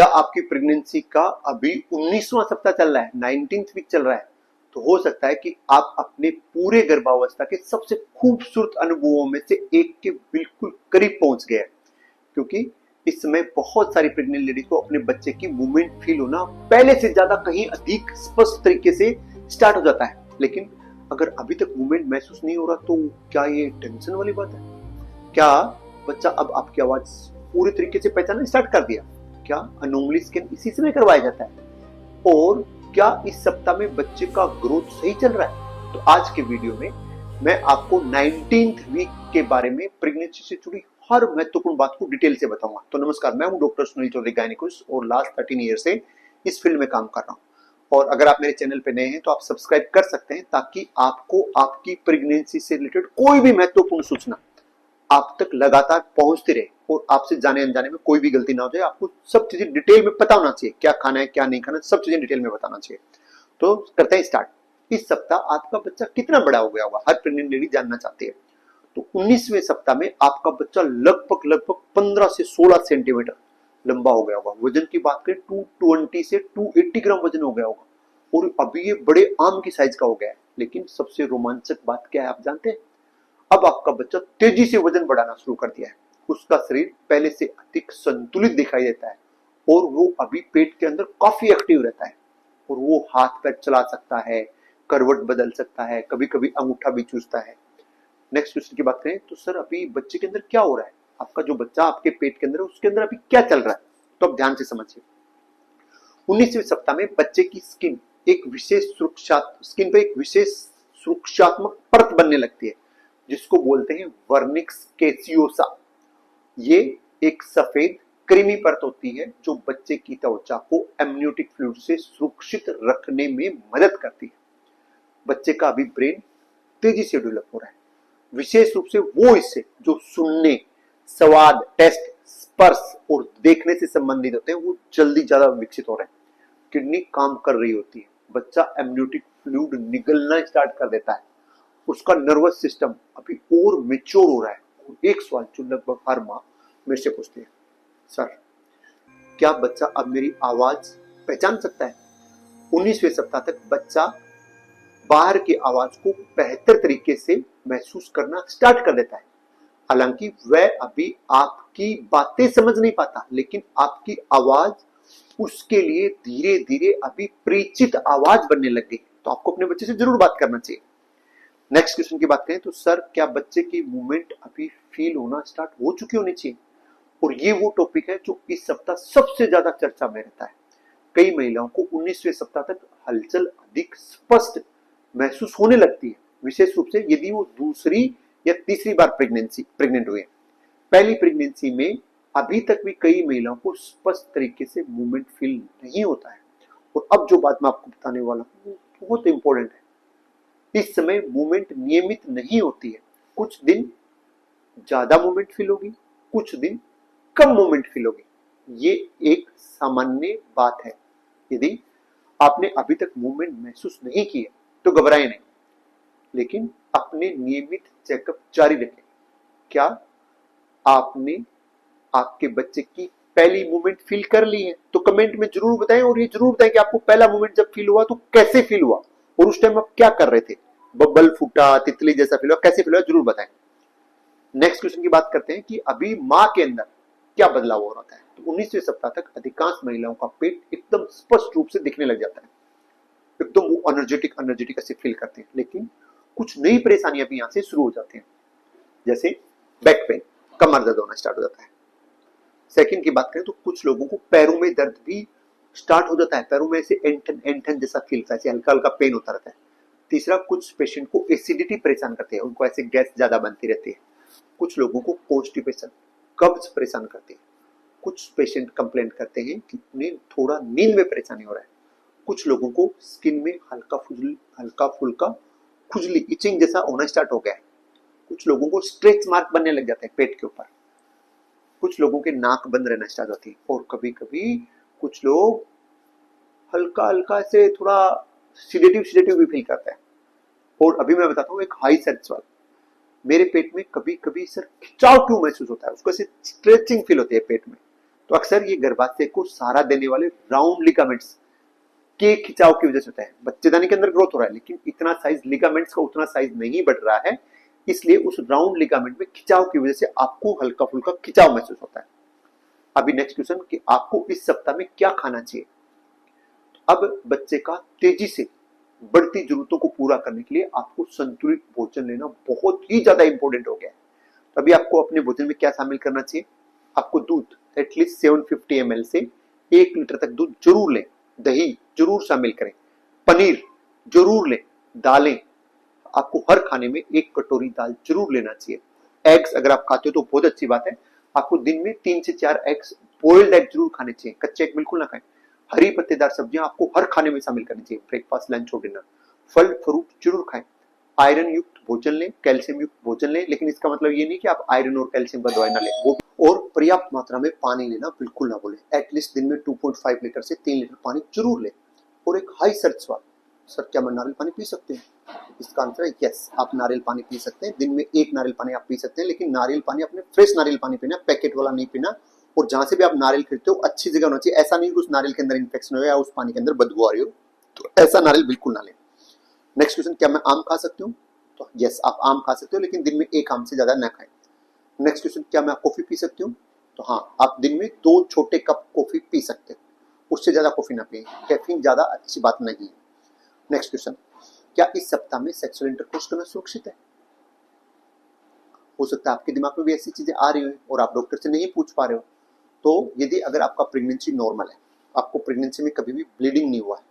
क्या आपकी प्रेगनेंसी का अभी 19वां सप्ताह चल रहा है, 19th वीक चल रहा है, तो हो सकता है कि आप अपने पूरे गर्भावस्था के सबसे खूबसूरत अनुभवों में से एक के बिल्कुल करीब पहुंच गए हैं। क्योंकि इस समय बहुत सारी प्रेग्नेंट लेडीज को अपने बच्चे की मूवमेंट फील होना पहले से ज्यादा कहीं अधिक स्पष्ट तरीके से स्टार्ट हो जाता है। लेकिन अगर अभी तक मूवमेंट महसूस नहीं हो रहा तो क्या ये टेंशन वाली बात है? क्या बच्चा अब आपकी आवाज पूरी तरीके से पहचानना स्टार्ट कर दिया? क्या अनोमली स्कैन इसी समय करवाया जाता है? और क्या इस सप्ताह में बच्चे का ग्रोथ सही चल रहा है? तो आज के वीडियो में मैं आपको 19th वीक के बारे में प्रेगनेंसी से जुड़ी हर महत्वपूर्ण बात को डिटेल से बताऊंगा। तो नमस्कार, मैं हूं डॉक्टर सुनील चौधरी, गायनेकोलॉजिस्ट, और लास्ट 13 ईयर से इस फील्ड में काम कर रहा हूं। और अगर आप मेरे चैनल पे नए हैं तो आप सब्सक्राइब कर सकते हैं, ताकि आपको आपकी प्रेगनेंसी से रिलेटेड कोई भी महत्वपूर्ण सूचना आप तक लगातार पहुंचती रहे और आपसे जाने अनजाने में कोई भी गलती ना हो जाए। आपको सब चीजें डिटेल में पता होना चाहिए, क्या खाना है क्या नहीं खाना, सब चीजें डिटेल में बताना चाहिए। तो करते हैं स्टार्ट। इस सप्ताह आपका बच्चा कितना बड़ा हो गया होगा, हर प्रेग्नेंट लेडी जानना चाहती है। तो 19वें सप्ताह में आपका बच्चा लगभग 15 से 16 सेंटीमीटर लंबा हो गया होगा। वजन की बात करें 220 से 280 ग्राम वजन हो गया होगा, और अभी ये बड़े आम की साइज का हो गया है। लेकिन सबसे रोमांचक बात क्या है आप जानते हैं? अब आपका बच्चा तेजी से वजन बढ़ाना शुरू कर दिया है। उसका शरीर पहले से अधिक संतुलित दिखाई देता है, और वो अभी पेट के अंदर काफी एक्टिव रहता है, और वो हाथ पैर चला सकता है, करवट बदल सकता है, कभी कभी अंगूठा भी चूसता है। नेक्स्ट क्वेश्चन की बात करें तो सर अभी बच्चे के अंदर क्या हो रहा है? आपका जो बच्चा आपके पेट के अंदर है उसके अंदर अभी क्या चल रहा है? तो आप ध्यान से समझिए। 19वें सप्ताह में बच्चे की स्किन एक विशेष सुरक्षात्मक परत बनने लगती है, जिसको बोलते हैं वर्निक्स कैसियोसा। ये एक सफेद क्रीमी परत होती है जो बच्चे की त्वचा को एमनियोटिक फ्लूइड से सुरक्षित रखने में मदद करती है। बच्चे का अभी ब्रेन तेजी से डेवलप हो रहा है। विशेष रूप से वो हिस्से जो सुनने, स्वाद, टेस्ट, स्पर्श और देखने से संबंधित होते हैं, वो जल्दी ज्यादा विकसित हो रहे हैं। किडनी काम कर रही होती है, बच्चा एमनियोटिक फ्लूइड निगलना स्टार्ट कर देता है, उसका नर्वस सिस्टम अभी और मेच्योर हो रहा है। एक सवाल जो लगभग हर माँ मेरे से पूछती है, सर क्या बच्चा अब मेरी आवाज पहचान सकता है? 19वें सप्ताह तक बच्चा बाहर की आवाज को बेहतर तरीके से महसूस करना स्टार्ट कर देता है। हालांकि वह अभी आपकी बातें समझ नहीं पाता, लेकिन आपकी आवाज उसके लिए धीरे धीरे अभी परिचित आवाज बनने लग गई। तो आपको अपने बच्चे से जरूर बात करना चाहिए। नेक्स्ट क्वेश्चन की बात करें तो सर क्या बच्चे की मूवमेंट अभी फील होना स्टार्ट हो चुकी होनी चाहिए? और ये वो टॉपिक है जो इस सप्ताह सबसे ज्यादा चर्चा में रहता है। कई महिलाओं को 19वें सप्ताह तक हलचल अधिक स्पष्ट महसूस होने लगती है, विशेष रूप से यदि वो दूसरी या तीसरी बार प्रेग्नेंट हुए। पहली प्रेगनेंसी में अभी तक भी कई महिलाओं को स्पष्ट तरीके से मूवमेंट फील नहीं होता है। और अब जो बात मैं आपको बताने वाला हूँ वो बहुत इंपॉर्टेंट है। इस समय मूवमेंट नियमित नहीं होती है। कुछ दिन ज्यादा मूवमेंट फील होगी, कुछ दिन कम मूवमेंट फील होगी। ये एक सामान्य बात है। यदि आपने अभी तक मूवमेंट महसूस नहीं की है तो घबराएं नहीं, लेकिन अपने नियमित चेकअप जारी रखें। क्या आपने आपके बच्चे की पहली मूवमेंट फील कर ली है? तो कमेंट में जरूर बताएं, और ये जरूर बताएं कि आपको पहला मूवमेंट जब फील हुआ तो कैसे फील हुआ, और उस टाइम आप क्या कर रहे थे। बबल फूटा, तितली जैसा फील हुआ, कैसे फील हुआ, जरूर बताएं। नेक्स्ट क्वेश्चन की बात करते हैं कि अभी माँ के अंदर क्या बदलाव हो रहा है। तो 19वें सप्ताह तक अधिकांश महिलाओं का पेट एकदम स्पष्ट रूप से दिखने लग जाता है, एकदम वो एनर्जेटिक ऐसे फील करते हैं। लेकिन कुछ नई परेशानियां भी यहां से शुरू हो जाती हैं, जैसे बैक पेन, कमर दर्द होना स्टार्ट हो जाता है। सेकंड की बात करें तो कुछ लोगों को पैरों में दर्द भी स्टार्ट हो जाता है, पैरों में ऐसे एंठन जैसा फील होता है, हल्का हल्का पेन होता रहता है। तीसरा, कुछ पेशेंट को एसिडिटी परेशान करती है, उनको ऐसे गैस ज्यादा बनती रहती है। कुछ लोगों को कॉन्स्टिपेशन, कब्ज परेशान करती है। कुछ पेशेंट कंप्लेंट करते हैं कि उन्हें थोड़ा नींद में परेशानी हो रहा है। कुछ लोगों को स्किन में हल्का फुल्का खुजली, इचिंग जैसा होना स्टार्ट हो गया है। कुछ लोगों को स्ट्रेच मार्क बनने लग जाते हैं पेट के ऊपर। कुछ लोगों के नाक बंद रहना स्टार्ट होती है, और कभी कभी कुछ लोग हल्का हल्का से थोड़ा सिडेटिव भी फील करते हैं। और अभी मैं बताता हूँ एक हाई सर्च सवाल, मेरे पेट में कभी कभी सर खिंचाव क्यों महसूस होता है? उसको ऐसे स्ट्रेचिंग फील होती है पेट में। तो अक्सर ये गर्भाशय को सहारा देने वाले राउंड लिगामेंट्स के खिंचाव की वजह से होता है। बच्चेदानी के अंदर ग्रोथ हो रहा है लेकिन इतना साइज लिगामेंट्स का उतना साइज नहीं बढ़ रहा है, इसलिए उस राउंड लिगामेंट में खिंचाव की वजह से आपको हल्का फुल्का खिंचाव महसूस होता है। अभी नेक्स्ट क्वेश्चन कि आपको इस सप्ताह में क्या खाना चाहिए। अब बच्चे का तेजी से बढ़ती जरूरतों को पूरा करने के लिए आपको संतुलित भोजन लेना बहुत ही ज्यादा इंपॉर्टेंट हो गया है। तो अभी आपको अपने भोजन में क्या शामिल करना चाहिए। आपको दूध एटलीस्ट 750 ml से 1 लीटर तक दूध जरूर लें, दही जरूर शामिल करें, पनीर जरूर लें, दालें आपको हर खाने में 1 कटोरी दाल जरूर लेना चाहिए। एग्स अगर आप खाते हो तो बहुत अच्छी बात है, आपको दिन में 3 से 4 एग्स बॉइल्ड एग जरूर खाने चाहिए, कच्चे एग बिल्कुल ना खाएं। हरी पत्तेदार सब्जियां आपको हर खाने में शामिल करनी चाहिए, ब्रेकफास्ट लंच और डिनर। फल फ्रूट जरूर खाएं, आयरन युक्त भोजन लें, कैल्शियम युक्त भोजन लें, लेकिन इसका मतलब ये नहीं कि आप आयरन और कैल्शियम का दवाई ना लें, वो और पर्याप्त मात्रा में पानी लेना बिल्कुल ना भूलें। एटलीस्ट दिन में 2.5 लीटर से 3 लीटर पानी जरूर लें। और एक हाई सर्च सवाल, सर क्या मैं नारियल पानी पी सकते हैं। इसका आंसर है यस, आप नारियल पानी पी सकते हैं। दिन में 1 नारियल पानी आप पी सकते हैं, लेकिन नारियल पानी अपने फ्रेश नारियल पानी पीना, पैकेट वाला नहीं पीना। और जहां से भी आप नारियल खरीदते हो अच्छी जगह होना चाहिए, ऐसा नहीं कि उस नारियल के अंदर इन्फेक्शन हो या उस पानी के अंदर बदबू आ रही हो, तो ऐसा नारियल बिल्कुल ना लें। नेक्स्ट क्वेश्चन, क्या मैं आम खा सकती हूँ। तो यस, आप आम खा सकते हो, लेकिन दिन में 1 आम से ज्यादा ना खाएं। नेक्स्ट क्वेश्चन, क्या मैं कॉफी पी सकती हूँ। तो हाँ, आप दिन में 2 छोटे कप कॉफी पी सकते हो, उससे ज्यादा कॉफी ना पिए, कैफीन ज्यादा अच्छी बात नहीं है। नेक्स्ट क्वेश्चन, क्या इस सप्ताह में सेक्सुअल इंटरकोर्स करना सुरक्षित है। हो सकता है आपके दिमाग में भी ऐसी चीजें आ रही हो और आप डॉक्टर से नहीं पूछ पा रहे हो। तो यदि अगर आपका प्रेगनेंसी नॉर्मल है, आपको प्रेगनेंसी में कभी भी ब्लीडिंग नहीं हुआ है,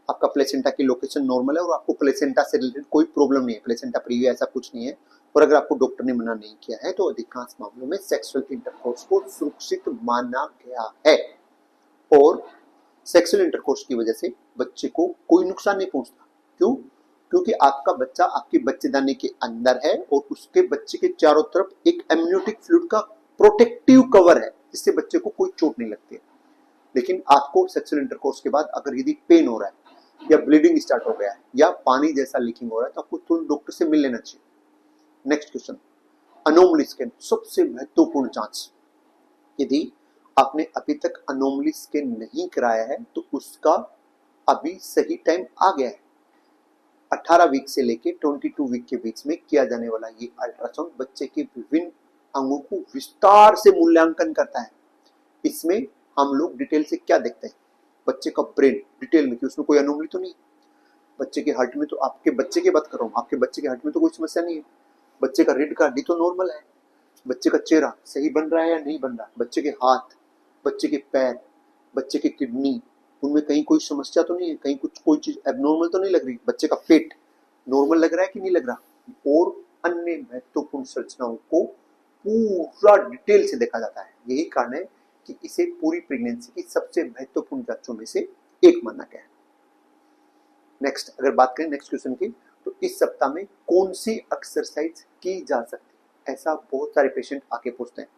आपका प्लेसेंटा की लोकेशन नॉर्मल है और आपको प्लेसेंटा से रिलेटेड कोई प्रॉब्लम नहीं है, प्लेसेंटा प्रीविया ऐसा कुछ नहीं है, और अगर आपको डॉक्टर ने मना नहीं किया है, तो अधिकांश मामलों में सेक्सुअल इंटरकोर्स को सुरक्षित माना गया है। और सेक्सुअल इंटरकोर्स की वजह से बच्चे को कोई नुकसान नहीं पहुंचता। क्यों? क्योंकि आपका बच्चा आपके बच्चेदानी के अंदर है और उसके बच्चे के चारों तरफ एक एमनियोटिक फ्लूइड का प्रोटेक्टिव कवर है, जिससे बच्चे को कोई चोट नहीं लगती है। लेकिन आपको सेक्सुअल इंटरकोर्स के बाद अगर यदि पेन हो रहा है या ब्लीडिंग स्टार्ट हो गया है या पानी जैसा लीकिंग हो रहा है, तो आपको तुरंत डॉक्टर से मिल लेना चाहिए। नेक्स्ट क्वेश्चन, अनोमली स्कैन, सबसे महत्वपूर्ण जांच। यदि आपने अभी तक अनोमली स्कैन नहीं कराया है तो उसका अभी सही टाइम आ गया है। 18 वीक से लेके 22 वीक के बीच में किया जाने वाला ये अल्ट्रासाउंड बच्चे के विभिन्न अंगों को विस्तार से मूल्यांकन करता है। इसमें हम लोग डिटेल से क्या देखते हैं, बच्चे का ब्रेन डिटेल में कि उसमें कोई अनोमली तो नहीं, बच्चे के हार्ट में, तो आपके बच्चे की बात कर रहा हूँ, आपके बच्चे के हार्ट में तो कोई समस्या नहीं है, बच्चे का रीढ़ का हड्डी तो नॉर्मल है, बच्चे का चेहरा सही बन रहा है या नहीं बन रहा, बच्चे के हाथ, बच्चे के पैर, बच्चे की किडनी, उनमें कहीं कोई समस्या तो नहीं है, कहीं कुछ कोई चीज एबनॉर्मल तो नहीं लग रही, बच्चे का पेट नॉर्मल लग रहा है कि नहीं लग रहा, और अन्य महत्वपूर्ण संरचनाओं को पूरा डिटेल से देखा जाता है। यही कारण है कि इसे पूरी प्रेगनेंसी की सबसे महत्वपूर्ण जांचों में से एक माना गया है। नेक्स्ट अगर बात करें नेक्स्ट क्वेश्चन की, तो इस सप्ताह में कौन सी एक्सरसाइज की जा सकती है। ऐसा बहुत सारे पेशेंट आके पूछते हैं,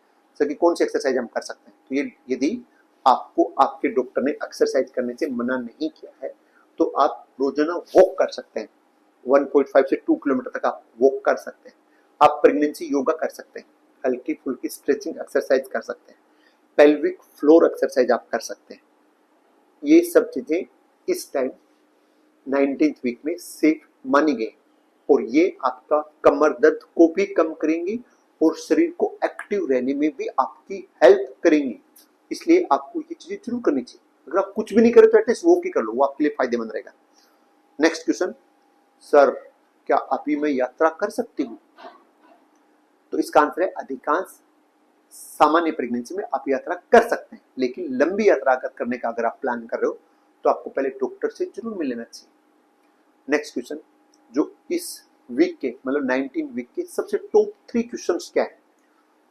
सर कि कौन सी एक्सरसाइज हम कर सकते हैं। तो ये यदि आपको आपके डॉक्टर ने एक्सरसाइज करने से मना नहीं किया है, तो आप रोजाना वॉक कर सकते हैं, 1.5 से 2 किलोमीटर तक आप वॉक कर सकते हैं। आप प्रेगनेंसी योगा कर सकते हैं, हल्की फुल्की स्ट्रेचिंग एक्सरसाइज कर सकते हैं, पेल्विक फ्लोर एक्सरसाइज आप कर सकते हैं। ये सब चीजें इस टाइम 19th वीक में सेफ मानी गई और ये आपका कमर दर्द को भी कम करेंगी और शरीर को एक्टिव रहने में भी आपकी हेल्प करेंगी। इसलिए आपको ये चीजें जरूर करनी चाहिए। अगर आप कुछ भी नहीं करें तो एटलीस्ट वॉक ही कर लो, वो आपके लिए फायदेमंद रहेगा। नेक्स्ट क्वेश्चन, सर क्या अभी मैं यात्रा कर सकती हूँ। तो इसका आंसर है अधिकांश सामान्य प्रेगनेंसी में आप यात्रा कर सकते हैं, लेकिन लंबी यात्रा अगर करने का अगर आप प्लान कर रहे हो तो आपको पहले डॉक्टर से जरूर मिल लेना चाहिए। नेक्स्ट क्वेश्चन, जो इस वीक के मतलब 19 वीक के सबसे टॉप 3 क्वेश्चंस क्या है।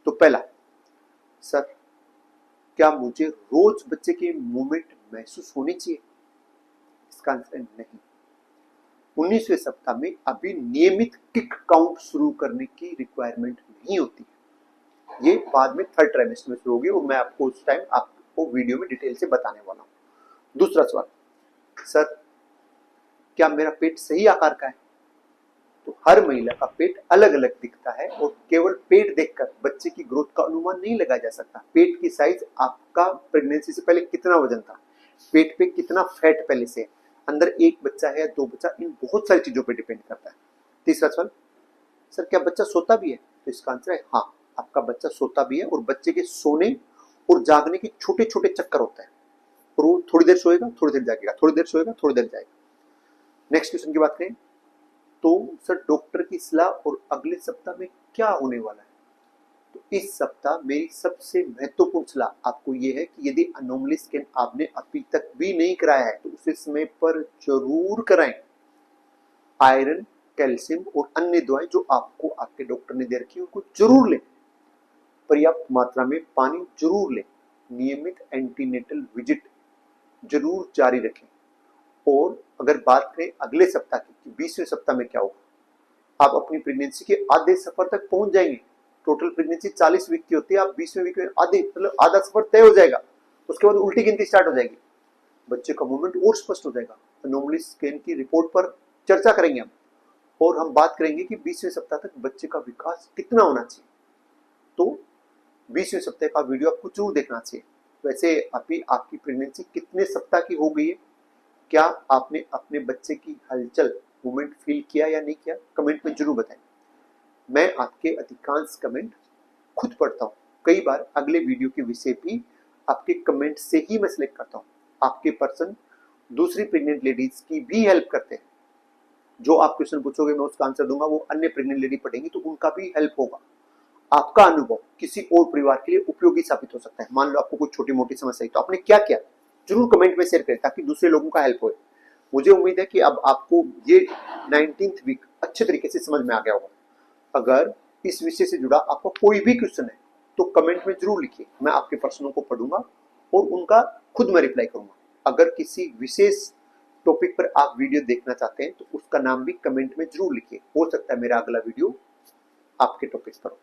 तो पहला, सर क्या मुझे रोज बच्चे के मूवमेंट महसूस होनी चाहिए। इसका आंसर है नहीं। 19वें सप्ताह में अभी नियमित किक काउंट शुरू करने की रिक्वायरमेंट नहीं होती है, ये बाद में 3rd ट्राइमेस्टर में शुरू होगी और मैं आपको उस टाइम आपको वीडियो में डिटेल से बताने वाला हूँ। दूसरा सवाल, सर क्या मेरा पेट सही आकार का है। तो हर महिला का पेट अलग अलग दिखता है और केवल पेट देखकर बच्चे की ग्रोथ का अनुमान नहीं लगाया जा सकता। पेट की साइज, आपका प्रेगनेंसी से पहले कितना वजन था, पेट पे कितना फैट पहले से, अंदर एक बच्चा है या दो बच्चा, इन बहुत सारी चीजों पे डिपेंड करता है। तीसरा सवाल, सर क्या बच्चा सोता भी है? तो इसका आंसर है हाँ, आपका बच्चा सोता भी है और बच्चे के सोने और जागने के छोटे छोटे चक्कर होते हैं और वो थोड़ी देर सोएगा, थोड़ी देर जागेगा, थोड़ी देर सोएगा, थोड़ी देर जाएगा। नेक्स्ट क्वेश्चन की बात करें तो सर डॉक्टर की सलाह और अगले सप्ताह में क्या होने वाला है? तो इस सप्ताह मेरी सबसे महत्वपूर्ण सलाह आपको यह है कि यदि अनोमली स्कैन आपने अभी तक भी नहीं कराया है तो उसे समय पर जरूर कराएं। आयरन, कैल्शियम और अन्य दवाएं जो आपको आपके डॉक्टर ने दे रखी है उनको जरूर लें। पर्याप्त मात्रा में पानी जरूर लें। नियमित एंटीनेटल विजिट जरूर जारी रखें। और अगर बात करें अगले सप्ताह की, 20वें सप्ताह में क्या होगा, आप अपनी प्रेगनेंसी के आधे सफर तक पहुंच जाएंगे। टोटल प्रेगनेंसी 40 वीक की होती है, आप 20वें वीक में आधे मतलब आधा सफर तय हो जाएगा। उसके बाद उल्टी गिनती स्टार्ट हो जाएगी, बच्चे का मूवमेंट और स्पष्ट हो जाएगा। अनोमली स्कैन की रिपोर्ट पर चर्चा करेंगे हम, और हम बात करेंगे कि 20वें सप्ताह तक बच्चे का विकास कितना होना चाहिए। तो 20वें सप्ताह का वीडियो आपको जरूर देखना चाहिए। वैसे अभी आपकी प्रेगनेंसी कितने सप्ताह की हो गई है? क्या आपने अपने बच्चे की हलचल, मूवमेंट फील किया या नहीं किया? कमेंट में जरूर बताएं। मैं आपके अधिकांश कमेंट खुद पढ़ता हूँ। कई बार अगले वीडियो के विषय भी आपके कमेंट से ही मैं सिलेक्ट करता हूँ। आपके पर्सन दूसरी प्रेग्नेंट लेडीज की भी हेल्प करते हैं। जो आप क्वेश्चन पूछोगे मैं उसका आंसर दूंगा, वो अन्य प्रेग्नेंट लेडी पढ़ेंगी तो उनका भी हेल्प होगा। आपका अनुभव किसी और परिवार के लिए उपयोगी साबित हो सकता है। मान लो आपको कोई छोटी मोटी समस्या है तो आपने क्या किया, जरूर कमेंट में शेयर करें ताकि दूसरे लोगों का हेल्प हो। मुझे उम्मीद है कि अब आपको ये 19th वीक अच्छे तरीके से समझ में आ गया होगा। अगर इस विषय से जुड़ा आपका कोई भी क्वेश्चन है तो कमेंट में जरूर लिखिए। मैं आपके प्रश्नों को पढ़ूंगा और उनका खुद मैं रिप्लाई करूंगा। अगर किसी विशेष टॉपिक पर आप वीडियो देखना चाहते हैं तो उसका नाम भी कमेंट में जरूर लिखिए। हो सकता है मेरा अगला वीडियो आपके टॉपिक पर हो।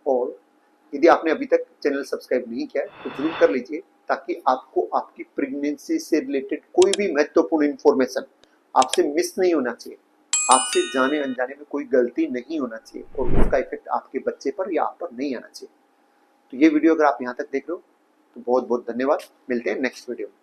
और यदि आपने अभी तक चैनल सब्सक्राइब नहीं किया है तो जरूर कर लीजिए ताकि आपको आपकी प्रेगनेंसी से रिलेटेड कोई भी महत्वपूर्ण इंफॉर्मेशन आपसे मिस नहीं होना चाहिए। आपसे जाने अनजाने में कोई गलती नहीं होना चाहिए और उसका इफेक्ट आपके बच्चे पर या आप पर नहीं आना चाहिए। तो ये वीडियो अगर आप यहाँ तक देख रहे हो तो बहुत बहुत धन्यवाद। मिलते हैं नेक्स्ट वीडियो में।